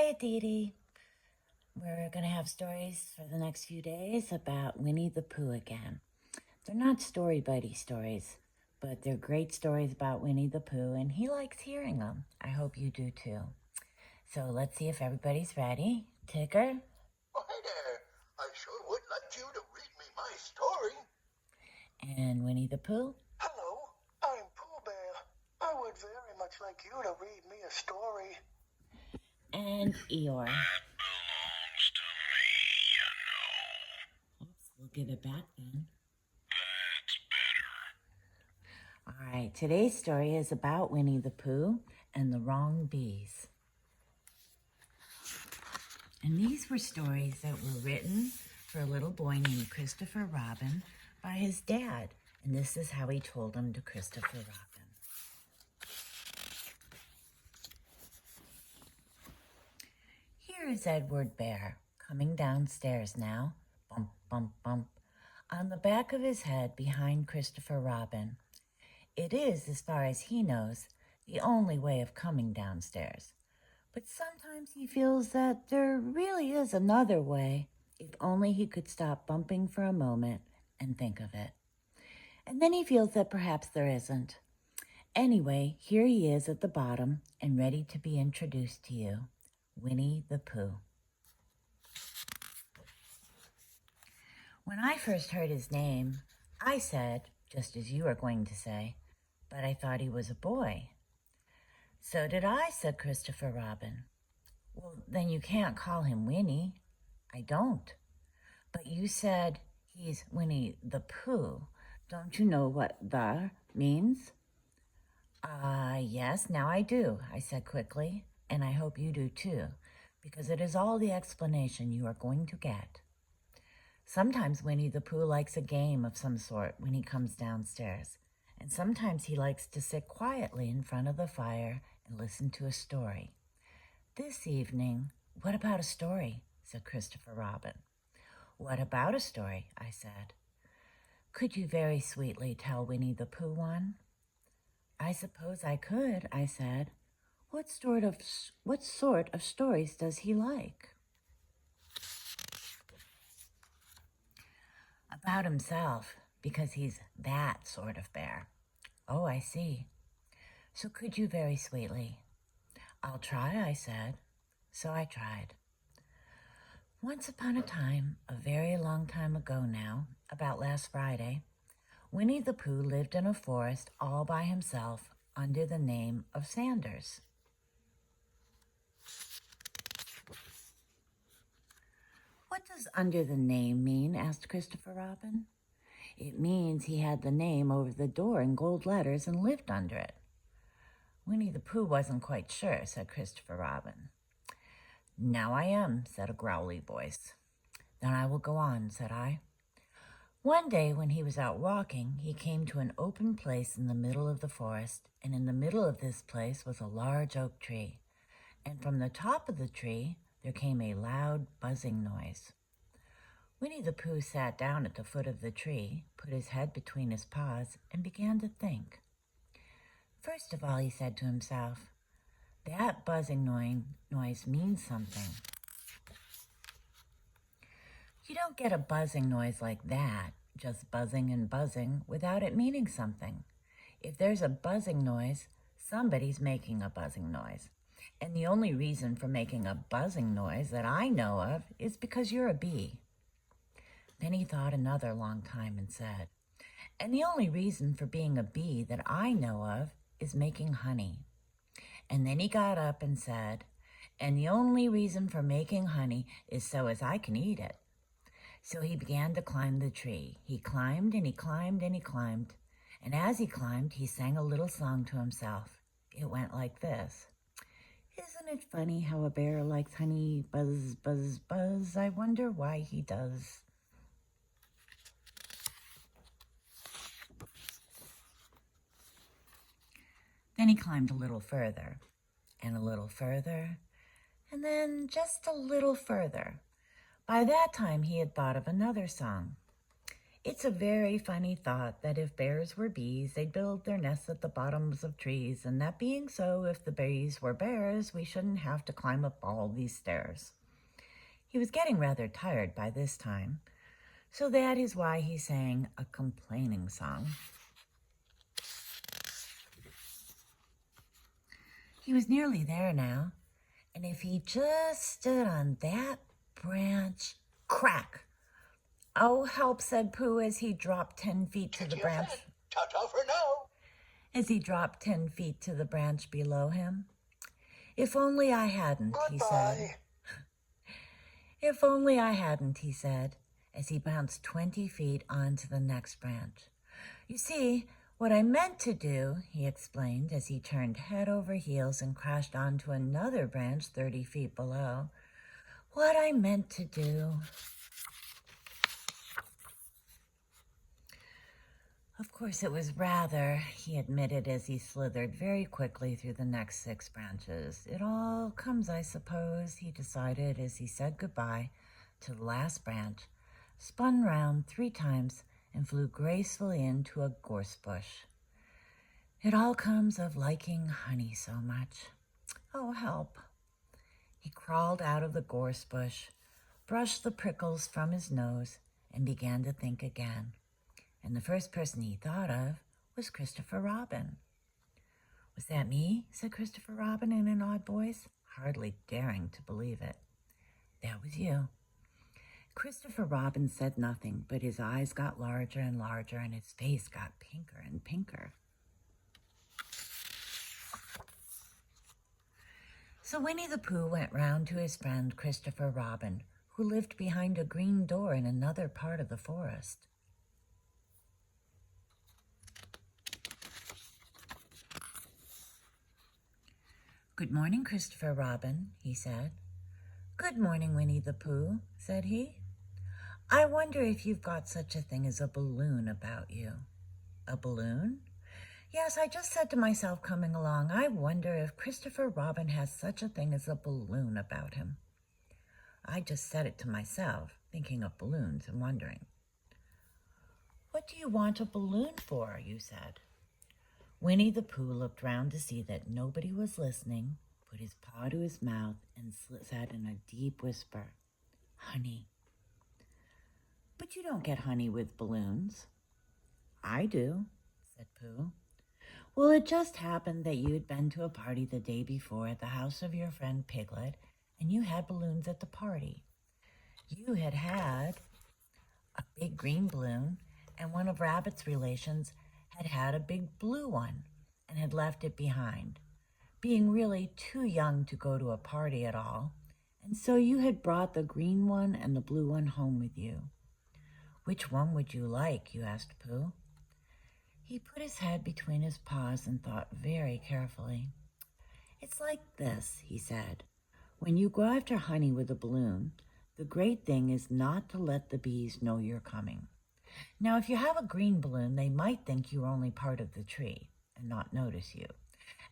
Hi, Aditi. We're going to have stories for the next few days about Winnie the Pooh again. They're not story buddy stories, but they're great stories about Winnie the Pooh, and he likes hearing them. I hope you do too. So let's see if everybody's ready. Tigger? Oh, hey there. I sure would like you to read me my story. And Winnie the Pooh? Hello, I'm Pooh Bear. I would very much like you to read me a story. And Eeyore? That belongs to me, you know. Oops, we'll give it back then. That's better. All right, today's story is about Winnie the Pooh and the wrong bees. And these were stories that were written for a little boy named Christopher Robin by his dad. And this is how he told them to Christopher Robin. Here is Edward Bear coming downstairs now, bump, bump, bump, on the back of his head behind Christopher Robin. It is, as far as he knows, the only way of coming downstairs. But sometimes he feels that there really is another way, if only he could stop bumping for a moment and think of it. And then he feels that perhaps there isn't. Anyway, here he is at the bottom and ready to be introduced to you, Winnie the Pooh. When I first heard his name, I said, just as you are going to say, but I thought he was a boy. So did I, said Christopher Robin. Well, then you can't call him Winnie. I don't. But you said he's Winnie the Pooh. Don't you know what the means? Yes, now I do, I said quickly, and I hope you do too, because it is all the explanation you are going to get. Sometimes Winnie the Pooh likes a game of some sort when he comes downstairs, and sometimes he likes to sit quietly in front of the fire and listen to a story. This evening, what about a story? Said Christopher Robin. What about a story? I said. Could you very sweetly tell Winnie the Pooh one? I suppose I could, I said. What sort of stories does he like? About himself, because he's that sort of bear. Oh, I see. So could you very sweetly? I'll try, I said. So I tried. Once upon a time, a very long time ago now, about last Friday, Winnie the Pooh lived in a forest all by himself under the name of Sanders. What does under the name mean? Asked Christopher Robin. It means he had the name over the door in gold letters and lived under it. Winnie the Pooh wasn't quite sure, said Christopher Robin. Now I am, said a growly voice. Then I will go on, said I. One day when he was out walking, he came to an open place in the middle of the forest, and in the middle of this place was a large oak tree. And from the top of the tree there came a loud buzzing noise. Winnie the Pooh sat down at the foot of the tree, put his head between his paws, and began to think. First of all, he said to himself, that buzzing noise means something. You don't get a buzzing noise like that, just buzzing and buzzing, without it meaning something. If there's a buzzing noise, somebody's making a buzzing noise. And the only reason for making a buzzing noise that I know of is because you're a bee. Then he thought another long time and said, and the only reason for being a bee that I know of is making honey. And then he got up and said, and the only reason for making honey is so as I can eat it. So he began to climb the tree. He climbed and he climbed and he climbed. And as he climbed, he sang a little song to himself. It went like this. Isn't it funny how a bear likes honey? Buzz, buzz, buzz. I wonder why he does. Then he climbed a little further, and a little further, and then just a little further. By that time he had thought of another song. It's a very funny thought that if bears were bees, they'd build their nests at the bottoms of trees, and that being so, if the bees were bears, we shouldn't have to climb up all these stairs. He was getting rather tired by this time, so that is why he sang a complaining song. He was nearly there now, and if he just stood on that branch, crack! Oh, help, said Pooh as he dropped 10 feet to the branch. Ta-ta for now. As he dropped 10 feet to the branch below him. If only I hadn't, he said. Goodbye. If only I hadn't, he said, as he bounced 20 feet onto the next branch. You see, what I meant to do, he explained as he turned head over heels and crashed onto another branch 30 feet below. What I meant to do. Of course, it was rather, he admitted as he slithered very quickly through the next 6 branches. It all comes, I suppose, he decided as he said goodbye to the last branch, spun round 3 times, and flew gracefully into a gorse bush. It all comes of liking honey so much. Oh, help. He crawled out of the gorse bush, brushed the prickles from his nose, and began to think again. And the first person he thought of was Christopher Robin. Was that me? Said Christopher Robin in an odd voice, hardly daring to believe it. That was you. Christopher Robin said nothing, but his eyes got larger and larger, and his face got pinker and pinker. So Winnie the Pooh went round to his friend Christopher Robin, who lived behind a green door in another part of the forest. Good morning, Christopher Robin, he said. Good morning, Winnie the Pooh, said he. I wonder if you've got such a thing as a balloon about you. A balloon? Yes, I just said to myself coming along, I wonder if Christopher Robin has such a thing as a balloon about him. I just said it to myself, thinking of balloons and wondering. What do you want a balloon for, you said. Winnie the Pooh looked round to see that nobody was listening, put his paw to his mouth, and said in a deep whisper, Honey. But you don't get honey with balloons. I do, said Pooh. Well, it just happened that you had been to a party the day before at the house of your friend Piglet, and you had balloons at the party. You had had a big green balloon, and one of Rabbit's relations had had a big blue one and had left it behind, being really too young to go to a party at all, and so you had brought the green one and the blue one home with you. Which one would you like? You asked Pooh. He put his head between his paws and thought very carefully. It's like this, he said. When you go after honey with a balloon, the great thing is not to let the bees know you're coming. Now, if you have a green balloon, they might think you're only part of the tree and not notice you.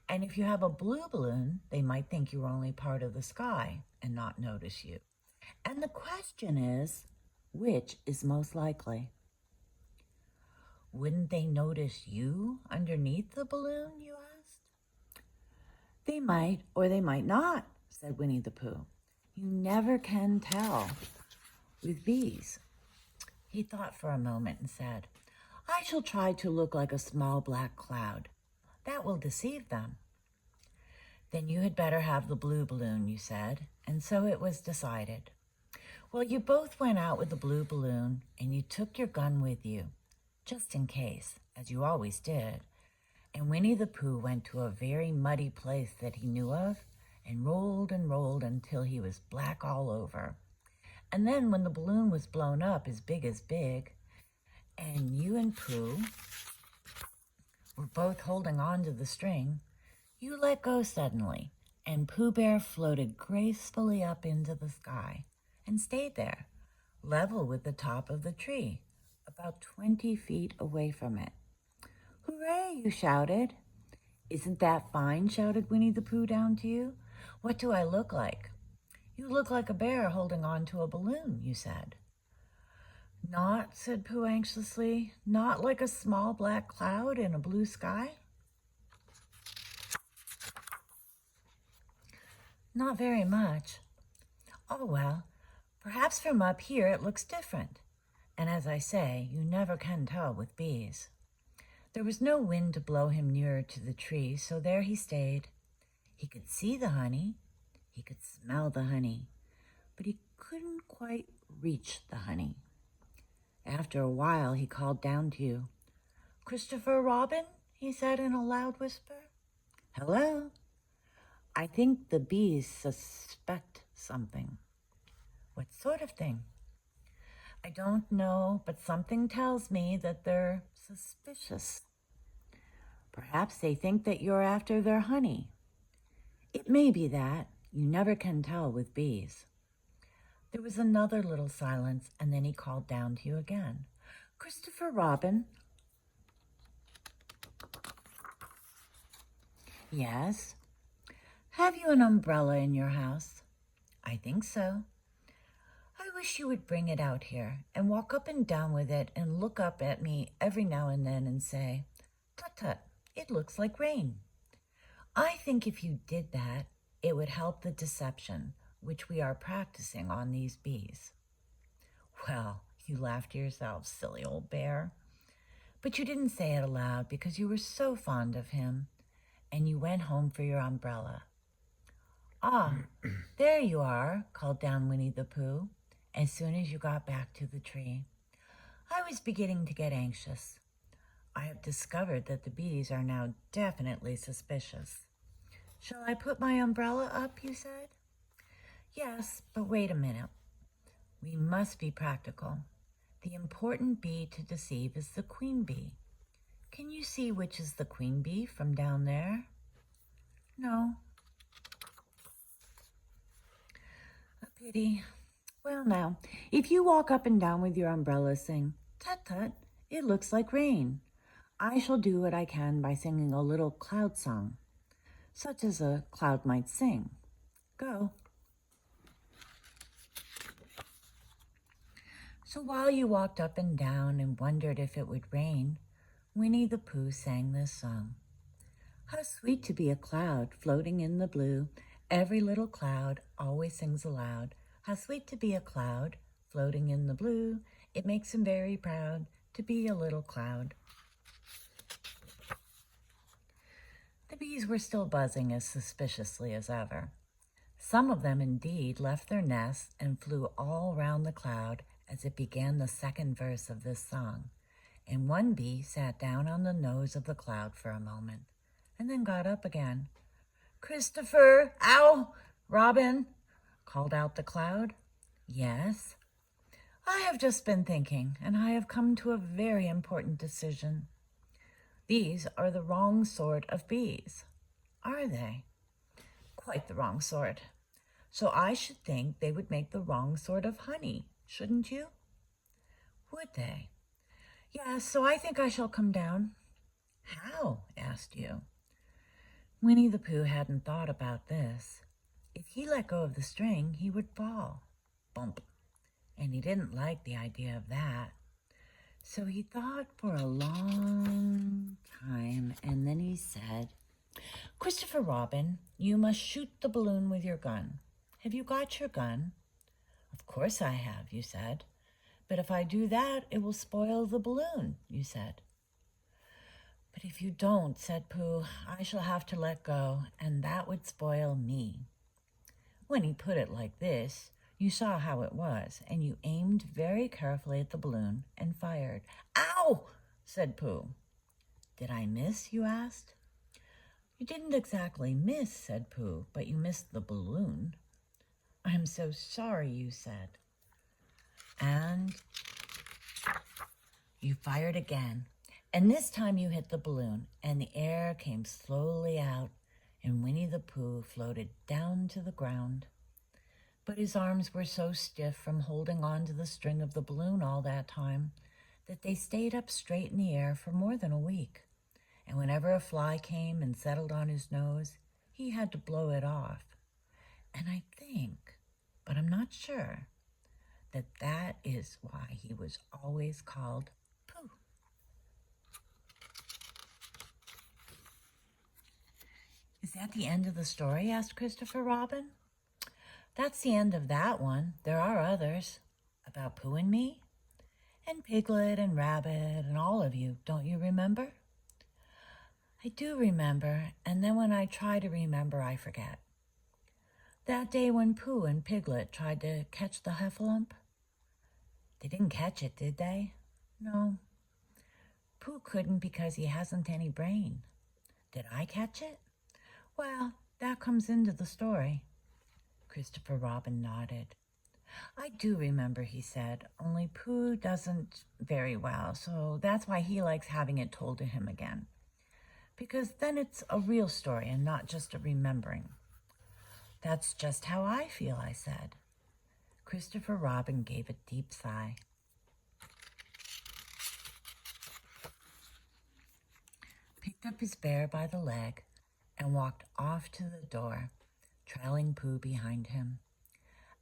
And if you have a blue balloon, they might think you're only part of the sky and not notice you. And the question is, which is most likely? Wouldn't they notice you underneath the balloon, you asked? They might or they might not, said Winnie the Pooh. You never can tell with bees. He thought for a moment and said, I shall try to look like a small black cloud. That will deceive them. Then you had better have the blue balloon, you said, and so it was decided. Well, you both went out with the blue balloon, and you took your gun with you, just in case, as you always did. And Winnie the Pooh went to a very muddy place that he knew of, and rolled until he was black all over. And then when the balloon was blown up as big, and you and Pooh were both holding on to the string, you let go suddenly, and Pooh Bear floated gracefully up into the sky and stayed there, level with the top of the tree, about 20 feet away from it. Hooray, you shouted. Isn't that fine, shouted Winnie the Pooh down to you. What do I look like? You look like a bear holding on to a balloon, you said. Not, said Pooh anxiously, not like a small black cloud in a blue sky? Not very much. Oh, well, perhaps from up here it looks different. And as I say, you never can tell with bees. There was no wind to blow him nearer to the tree, so there he stayed. He could see the honey, he could smell the honey, but he couldn't quite reach the honey. After a while, he called down to you. "Christopher Robin," he said in a loud whisper. "Hello. I think the bees suspect something." "What sort of thing?" "I don't know, but something tells me that they're suspicious. Perhaps they think that you're after their honey. It may be that. You never can tell with bees." There was another little silence, and then he called down to you again. "Christopher Robin." "Yes." "Have you an umbrella in your house?" "I think so." "I wish you would bring it out here and walk up and down with it and look up at me every now and then and say, 'Tut, tut, it looks like rain.' I think if you did that, it would help the deception which we are practicing on these bees." Well, you laughed to yourself, silly old bear. But you didn't say it aloud because you were so fond of him, and you went home for your umbrella. "Ah, there you are," called down Winnie the Pooh, as soon as you got back to the tree. "I was beginning to get anxious. I have discovered that the bees are now definitely suspicious." "Shall I put my umbrella up?" you said. "Yes, but wait a minute. We must be practical. The important bee to deceive is the queen bee. Can you see which is the queen bee from down there?" "No." "A pity. Well, now, if you walk up and down with your umbrella, sing, 'Tut, tut, it looks like rain,' I shall do what I can by singing a little cloud song, such as a cloud might sing. Go." So while you walked up and down and wondered if it would rain, Winnie the Pooh sang this song. "How sweet to be a cloud floating in the blue. Every little cloud always sings aloud. How sweet to be a cloud floating in the blue. It makes him very proud to be a little cloud." The bees were still buzzing as suspiciously as ever. Some of them indeed left their nests and flew all round the cloud as it began the second verse of this song, and one bee sat down on the nose of the cloud for a moment, and then got up again. "Christopher, ow, Robin," called out the cloud. "Yes." "I have just been thinking, and I have come to a very important decision. These are the wrong sort of bees." "Are they?" "Quite the wrong sort. So I should think they would make the wrong sort of honey, shouldn't you?" "Would they?" "Yes, so I think I shall come down." "How?" asked you. Winnie the Pooh hadn't thought about this. If he let go of the string, he would fall. Bump. And he didn't like the idea of that. So he thought for a long time, and then he said, "Christopher Robin, you must shoot the balloon with your gun. Have you got your gun?" "Of course I have," you said. "But if I do that, it will spoil the balloon," you said. "But if you don't," said Pooh, "I shall have to let go, and that would spoil me." When he put it like this, you saw how it was, and you aimed very carefully at the balloon and fired. "Ow!" said Pooh. "Did I miss?" you asked. "You didn't exactly miss," said Pooh, "but you missed the balloon." "I'm so sorry," you said. And you fired again, and this time you hit the balloon, and the air came slowly out, and Winnie the Pooh floated down to the ground. But his arms were so stiff from holding on to the string of the balloon all that time that they stayed up straight in the air for more than a week. And whenever a fly came and settled on his nose, he had to blow it off. And I think, but I'm not sure, that is why he was always called Pooh. Is that the end of the story? Asked Christopher Robin. That's the end of that one. There are others. About Pooh and me, and Piglet and Rabbit and all of you. Don't you remember? I do remember, and then when I try to remember, I forget. That day when Pooh and Piglet tried to catch the heffalump. They didn't catch it, did they? No. Pooh couldn't because he hasn't any brain. Did I catch it? Well, that comes into the story. Christopher Robin nodded. I do remember, he said, only Pooh doesn't very well, so that's why he likes having it told to him again. Because then it's a real story and not just a remembering. That's just how I feel, I said. Christopher Robin gave a deep sigh. Picked up his bear by the leg and walked off to the door, trailing Pooh behind him.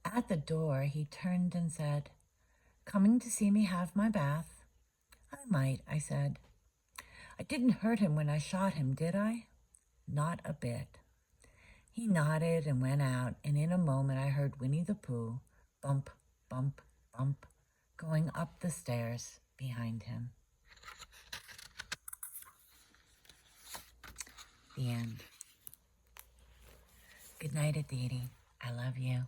At the door, he turned and said, "Coming to see me have my bath?" "I might," I said. "I didn't hurt him when I shot him, did I?" "Not a bit." He nodded and went out, and in a moment I heard Winnie the Pooh, bump, bump, bump, going up the stairs behind him. The end. Good night, Aditi. I love you.